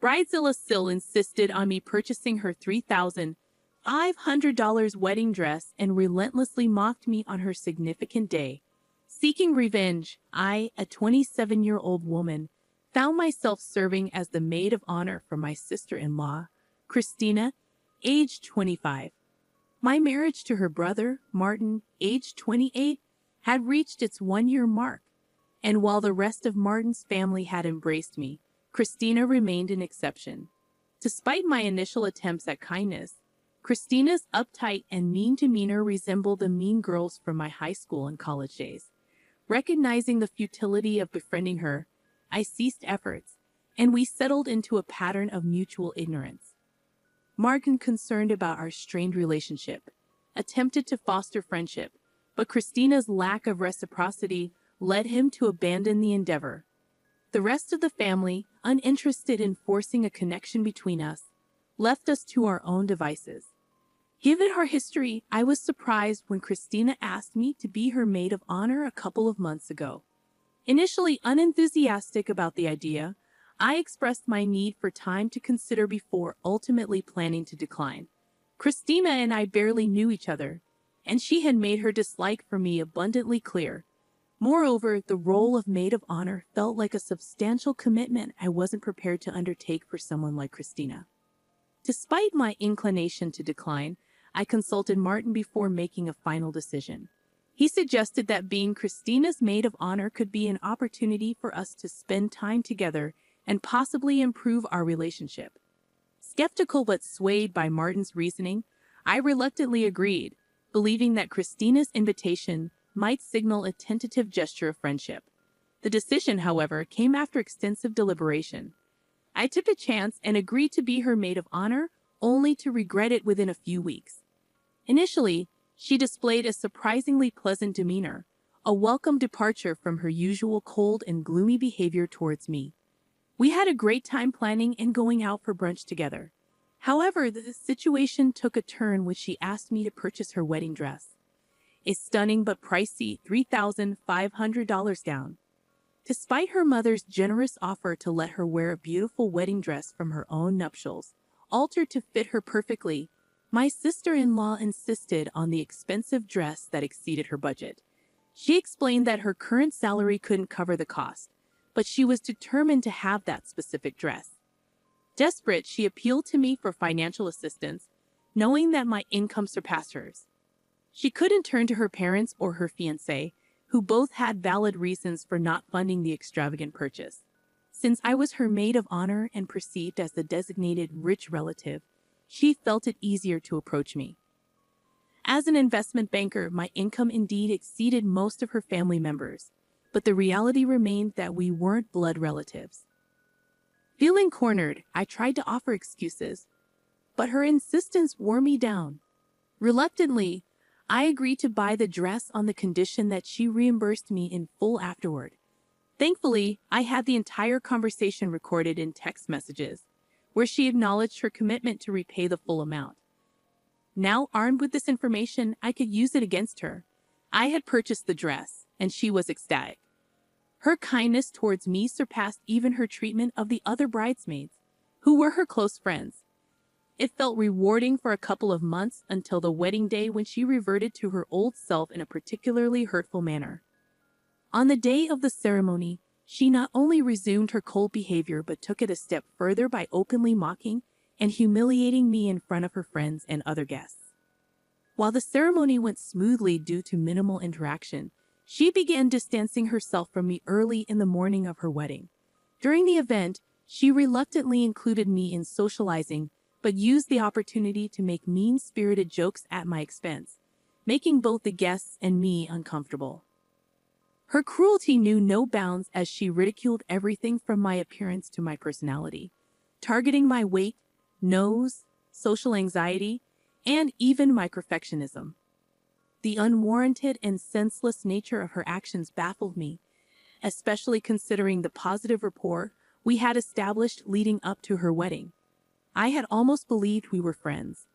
Bridezilla still insisted on me purchasing her $3,500 wedding dress and relentlessly mocked me on her significant day. Seeking revenge, I, a 27-year-old woman, found myself serving as the maid of honor for my sister-in-law, Christina, aged 25. My marriage to her brother, Martin, aged 28, had reached its one-year mark, and while the rest of Martin's family had embraced me, Christina remained an exception. Despite my initial attempts at kindness, Christina's uptight and mean demeanor resembled the mean girls from my high school and college days. Recognizing the futility of befriending her, I ceased efforts, and we settled into a pattern of mutual ignorance. Martin, concerned about our strained relationship, attempted to foster friendship, but Christina's lack of reciprocity led him to abandon the endeavor. The rest of the family, uninterested in forcing a connection between us, left us to our own devices. Given our history, I was surprised when Christina asked me to be her maid of honor a couple of months ago. Initially unenthusiastic about the idea, I expressed my need for time to consider before ultimately planning to decline. Christina and I barely knew each other, and she had made her dislike for me abundantly clear. Moreover, the role of maid of honor felt like a substantial commitment I wasn't prepared to undertake for someone like Christina. Despite my inclination to decline, I consulted Martin before making a final decision. He suggested that being Christina's maid of honor could be an opportunity for us to spend time together and possibly improve our relationship. Skeptical but swayed by Martin's reasoning, I reluctantly agreed, believing that Christina's invitation might signal a tentative gesture of friendship. The decision, however, came after extensive deliberation. I took a chance and agreed to be her maid of honor, only to regret it within a few weeks. Initially, she displayed a surprisingly pleasant demeanor, a welcome departure from her usual cold and gloomy behavior towards me. We had a great time planning and going out for brunch together. However, the situation took a turn when she asked me to purchase her wedding dress. A stunning but pricey $3,500 gown. Despite her mother's generous offer to let her wear a beautiful wedding dress from her own nuptials, altered to fit her perfectly, my sister-in-law insisted on the expensive dress that exceeded her budget. She explained that her current salary couldn't cover the cost, but she was determined to have that specific dress. Desperate, she appealed to me for financial assistance, knowing that my income surpassed hers. She couldn't turn to her parents or her fiancé, who both had valid reasons for not funding the extravagant purchase. Since I was her maid of honor and perceived as the designated rich relative, she felt it easier to approach me. As an investment banker, my income indeed exceeded most of her family members, but the reality remained that we weren't blood relatives. Feeling cornered, I tried to offer excuses, but her insistence wore me down. Reluctantly, I agreed to buy the dress on the condition that she reimbursed me in full afterward. Thankfully, I had the entire conversation recorded in text messages, where she acknowledged her commitment to repay the full amount. Now, armed with this information, I could use it against her. I had purchased the dress, and she was ecstatic. Her kindness towards me surpassed even her treatment of the other bridesmaids, who were her close friends. It felt rewarding for a couple of months until the wedding day when she reverted to her old self in a particularly hurtful manner. On the day of the ceremony, she not only resumed her cold behavior but took it a step further by openly mocking and humiliating me in front of her friends and other guests. While the ceremony went smoothly due to minimal interaction, she began distancing herself from me early in the morning of her wedding. During the event, she reluctantly included me in socializing, but used the opportunity to make mean-spirited jokes at my expense, making both the guests and me uncomfortable. Her cruelty knew no bounds as she ridiculed everything from my appearance to my personality, targeting my weight, nose, social anxiety, and even my perfectionism. The unwarranted and senseless nature of her actions baffled me, especially considering the positive rapport we had established leading up to her wedding. I had almost believed we were friends.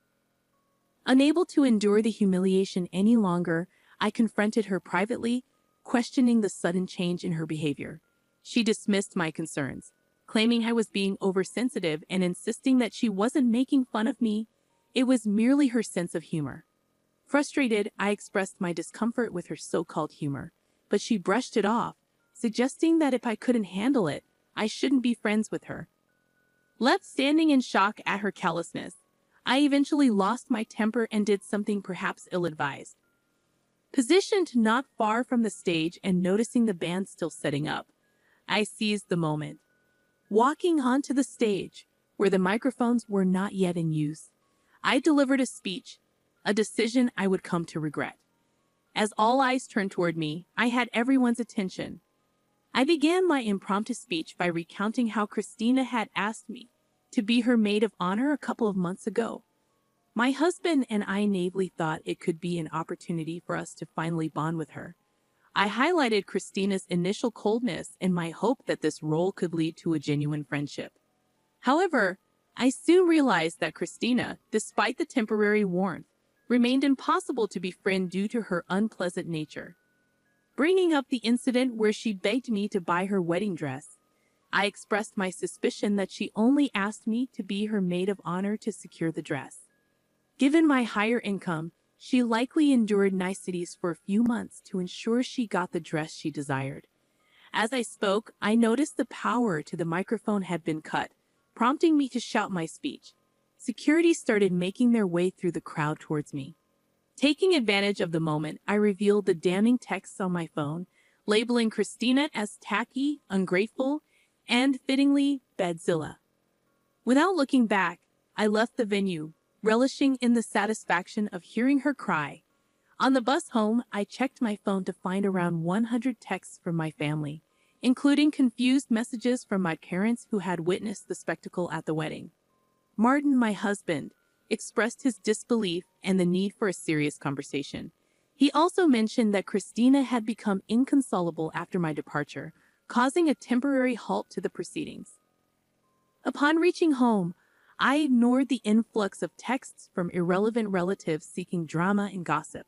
Unable to endure the humiliation any longer, I confronted her privately, questioning the sudden change in her behavior. She dismissed my concerns, claiming I was being oversensitive and insisting that she wasn't making fun of me. It was merely her sense of humor. Frustrated, I expressed my discomfort with her so-called humor, but she brushed it off, suggesting that if I couldn't handle it, I shouldn't be friends with her. Left standing in shock at her callousness, I eventually lost my temper and did something perhaps ill-advised. Positioned not far from the stage and noticing the band still setting up, I seized the moment. Walking onto the stage, where the microphones were not yet in use, I delivered a speech, a decision I would come to regret. As all eyes turned toward me, I had everyone's attention. I began my impromptu speech by recounting how Christina had asked me to be her maid of honor a couple of months ago. My husband and I naively thought it could be an opportunity for us to finally bond with her. I highlighted Christina's initial coldness and my hope that this role could lead to a genuine friendship. However, I soon realized that Christina, despite the temporary warmth, remained impossible to befriend due to her unpleasant nature. Bringing up the incident where she begged me to buy her wedding dress, I expressed my suspicion that she only asked me to be her maid of honor to secure the dress. Given my higher income, she likely endured niceties for a few months to ensure she got the dress she desired. As I spoke, I noticed the power to the microphone had been cut, prompting me to shout my speech. Security started making their way through the crowd towards me. Taking advantage of the moment, I revealed the damning texts on my phone, labeling Christina as tacky, ungrateful, and, fittingly, badzilla. Without looking back, I left the venue, relishing in the satisfaction of hearing her cry. On the bus home, I checked my phone to find around 100 texts from my family, including confused messages from my parents who had witnessed the spectacle at the wedding. Martin, my husband, expressed his disbelief and the need for a serious conversation. He also mentioned that Christina had become inconsolable after my departure, causing a temporary halt to the proceedings. Upon reaching home, I ignored the influx of texts from irrelevant relatives seeking drama and gossip.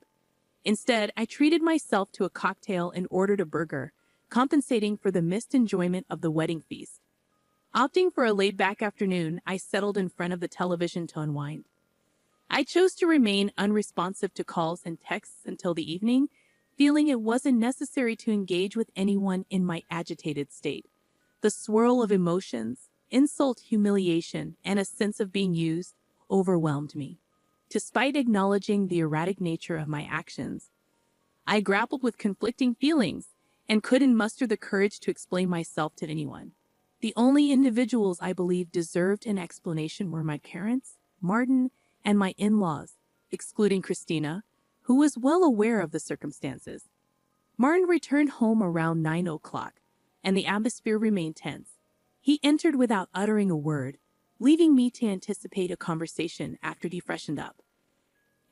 Instead, I treated myself to a cocktail and ordered a burger, compensating for the missed enjoyment of the wedding feast. Opting for a laid-back afternoon, I settled in front of the television to unwind. I chose to remain unresponsive to calls and texts until the evening, feeling it wasn't necessary to engage with anyone in my agitated state. The swirl of emotions, insult, humiliation, and a sense of being used overwhelmed me. Despite acknowledging the erratic nature of my actions, I grappled with conflicting feelings and couldn't muster the courage to explain myself to anyone. The only individuals I believed deserved an explanation were my parents, Martin, and my in-laws, excluding Christina, who was well aware of the circumstances. Martin returned home around 9 o'clock, and the atmosphere remained tense. He entered without uttering a word, leaving me to anticipate a conversation after he freshened up.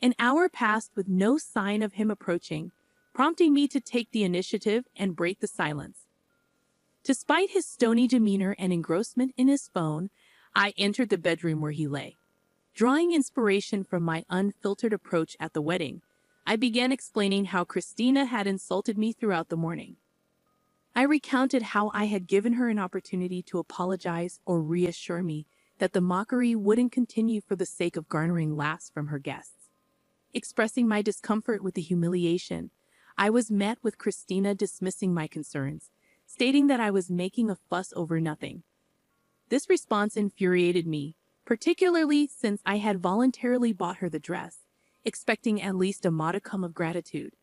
An hour passed with no sign of him approaching, prompting me to take the initiative and break the silence. Despite his stony demeanor and engrossment in his phone, I entered the bedroom where he lay. Drawing inspiration from my unfiltered approach at the wedding, I began explaining how Christina had insulted me throughout the morning. I recounted how I had given her an opportunity to apologize or reassure me that the mockery wouldn't continue for the sake of garnering laughs from her guests. Expressing my discomfort with the humiliation, I was met with Christina dismissing my concerns, stating that I was making a fuss over nothing. This response infuriated me, particularly since I had voluntarily bought her the dress, expecting at least a modicum of gratitude.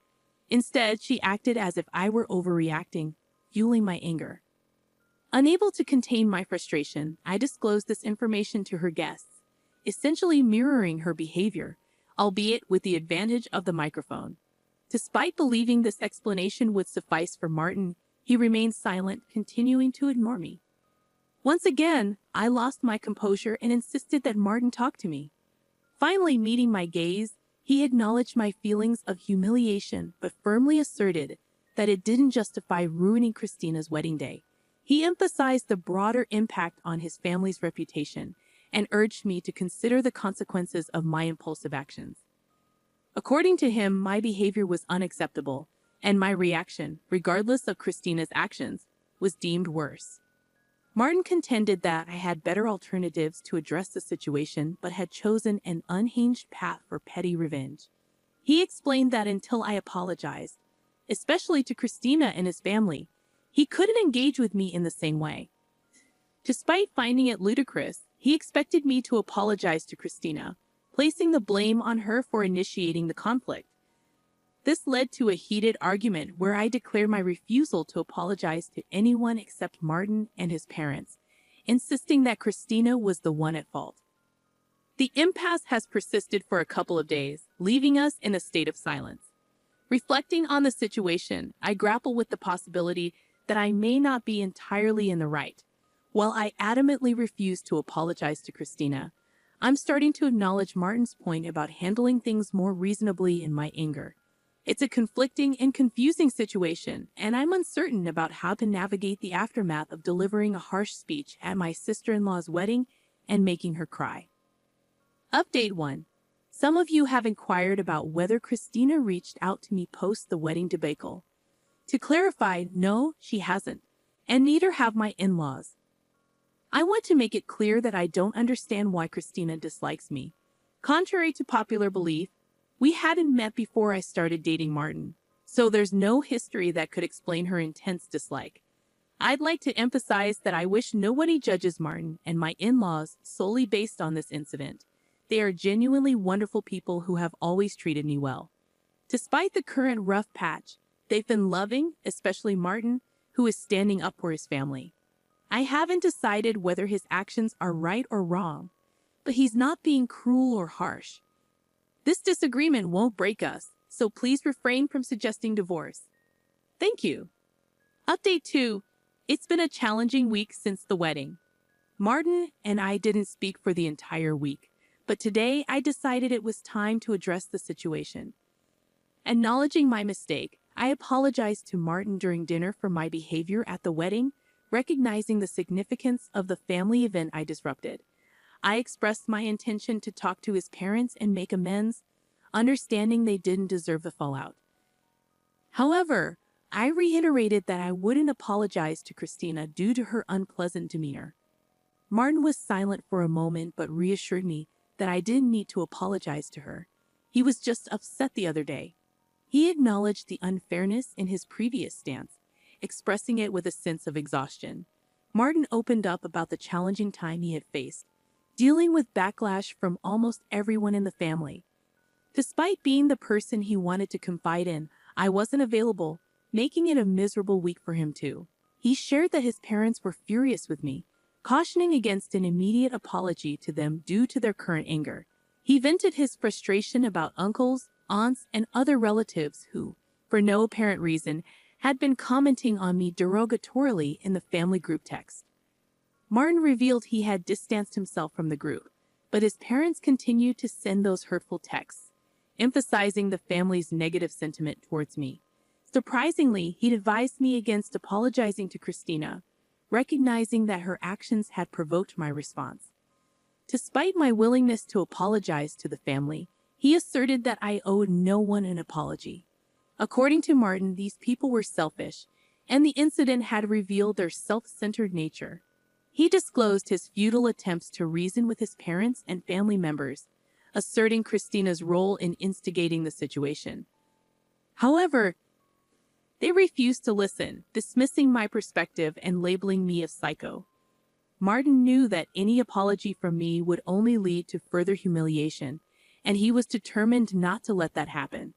Instead, she acted as if I were overreacting, fueling my anger. Unable to contain my frustration, I disclosed this information to her guests, essentially mirroring her behavior, albeit with the advantage of the microphone. Despite believing this explanation would suffice for Martin, he remained silent, continuing to ignore me. Once again, I lost my composure and insisted that Martin talk to me. Finally meeting my gaze, he acknowledged my feelings of humiliation but firmly asserted that it didn't justify ruining Christina's wedding day. He emphasized the broader impact on his family's reputation and urged me to consider the consequences of my impulsive actions. According to him, my behavior was unacceptable, and my reaction, regardless of Christina's actions, was deemed worse. Martin contended that I had better alternatives to address the situation but had chosen an unhinged path for petty revenge. He explained that until I apologized, especially to Christina and his family, he couldn't engage with me in the same way. Despite finding it ludicrous, he expected me to apologize to Christina, placing the blame on her for initiating the conflict. This led to a heated argument where I declared my refusal to apologize to anyone except Martin and his parents, insisting that Christina was the one at fault. The impasse has persisted for a couple of days, leaving us in a state of silence. Reflecting on the situation, I grapple with the possibility that I may not be entirely in the right. While I adamantly refuse to apologize to Christina, I'm starting to acknowledge Martin's point about handling things more reasonably in my anger. It's a conflicting and confusing situation, and I'm uncertain about how to navigate the aftermath of delivering a harsh speech at my sister-in-law's wedding and making her cry. Update 1. Some of you have inquired about whether Christina reached out to me post the wedding debacle. To clarify, no, she hasn't, and neither have my in-laws. I want to make it clear that I don't understand why Christina dislikes me. Contrary to popular belief, we hadn't met before I started dating Martin, so there's no history that could explain her intense dislike. I'd like to emphasize that I wish nobody judges Martin and my in-laws solely based on this incident. They are genuinely wonderful people who have always treated me well. Despite the current rough patch, they've been loving, especially Martin, who is standing up for his family. I haven't decided whether his actions are right or wrong, but he's not being cruel or harsh. This disagreement won't break us, so please refrain from suggesting divorce. Thank you. Update 2. It's been a challenging week since the wedding. Martin and I didn't speak for the entire week, but today I decided it was time to address the situation. Acknowledging my mistake, I apologized to Martin during dinner for my behavior at the wedding, recognizing the significance of the family event I disrupted. I expressed my intention to talk to his parents and make amends, understanding they didn't deserve the fallout. However, I reiterated that I wouldn't apologize to Christina due to her unpleasant demeanor. Martin was silent for a moment but reassured me that I didn't need to apologize to her. He was just upset the other day. He acknowledged the unfairness in his previous stance, expressing it with a sense of exhaustion. Martin opened up about the challenging time he had faced, dealing with backlash from almost everyone in the family. Despite being the person he wanted to confide in, I wasn't available, making it a miserable week for him too. He shared that his parents were furious with me, cautioning against an immediate apology to them due to their current anger. He vented his frustration about uncles, aunts, and other relatives who, for no apparent reason, had been commenting on me derogatorily in the family group text. Martin revealed he had distanced himself from the group, but his parents continued to send those hurtful texts, emphasizing the family's negative sentiment towards me. Surprisingly, he'd advised me against apologizing to Christina, recognizing that her actions had provoked my response. Despite my willingness to apologize to the family, he asserted that I owed no one an apology. According to Martin, these people were selfish, and the incident had revealed their self-centered nature. He disclosed his futile attempts to reason with his parents and family members, asserting Christina's role in instigating the situation. However, they refused to listen, dismissing my perspective and labeling me a psycho. Martin knew that any apology from me would only lead to further humiliation, and he was determined not to let that happen.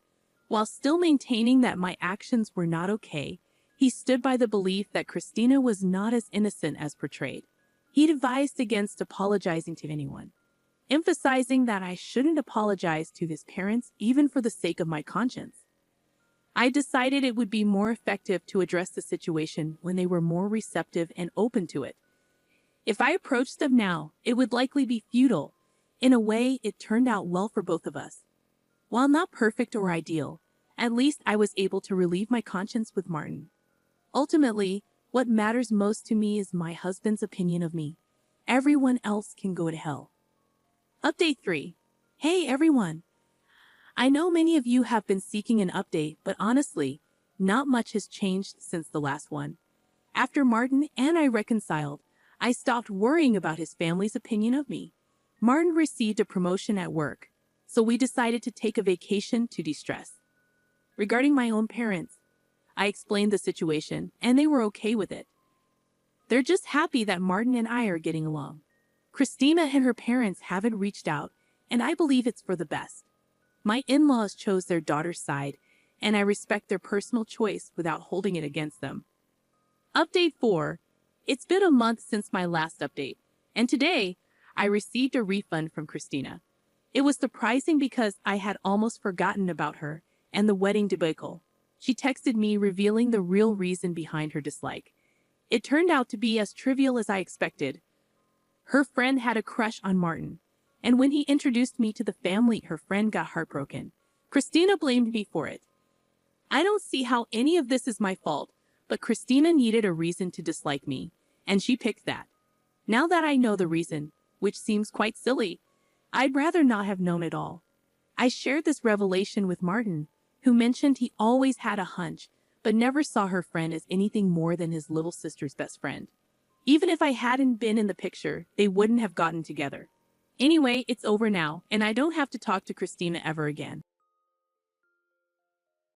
While still maintaining that my actions were not okay, he stood by the belief that Christina was not as innocent as portrayed. He'd advised against apologizing to anyone, emphasizing that I shouldn't apologize to his parents even for the sake of my conscience. I decided it would be more effective to address the situation when they were more receptive and open to it. If I approached them now, it would likely be futile. In a way, it turned out well for both of us. While not perfect or ideal, at least I was able to relieve my conscience with Martin. Ultimately, what matters most to me is my husband's opinion of me. Everyone else can go to hell. Update 3. Hey everyone! I know many of you have been seeking an update, but honestly, not much has changed since the last one. After Martin and I reconciled, I stopped worrying about his family's opinion of me. Martin received a promotion at work, so we decided to take a vacation to de-stress. Regarding my own parents, I explained the situation, and they were okay with it. They're just happy that Martin and I are getting along. Christina and her parents haven't reached out, and I believe it's for the best. My in-laws chose their daughter's side, and I respect their personal choice without holding it against them. Update 4. It's been a month since my last update, and today, I received a refund from Christina. It was surprising because I had almost forgotten about her and the wedding debacle. She texted me revealing the real reason behind her dislike. It turned out to be as trivial as I expected. Her friend had a crush on Martin, and when he introduced me to the family, her friend got heartbroken. Christina blamed me for it. I don't see how any of this is my fault, but Christina needed a reason to dislike me, and she picked that. Now that I know the reason, which seems quite silly, I'd rather not have known at all. I shared this revelation with Martin, who mentioned he always had a hunch, but never saw her friend as anything more than his little sister's best friend. Even if I hadn't been in the picture, they wouldn't have gotten together. Anyway, it's over now, and I don't have to talk to Christina ever again.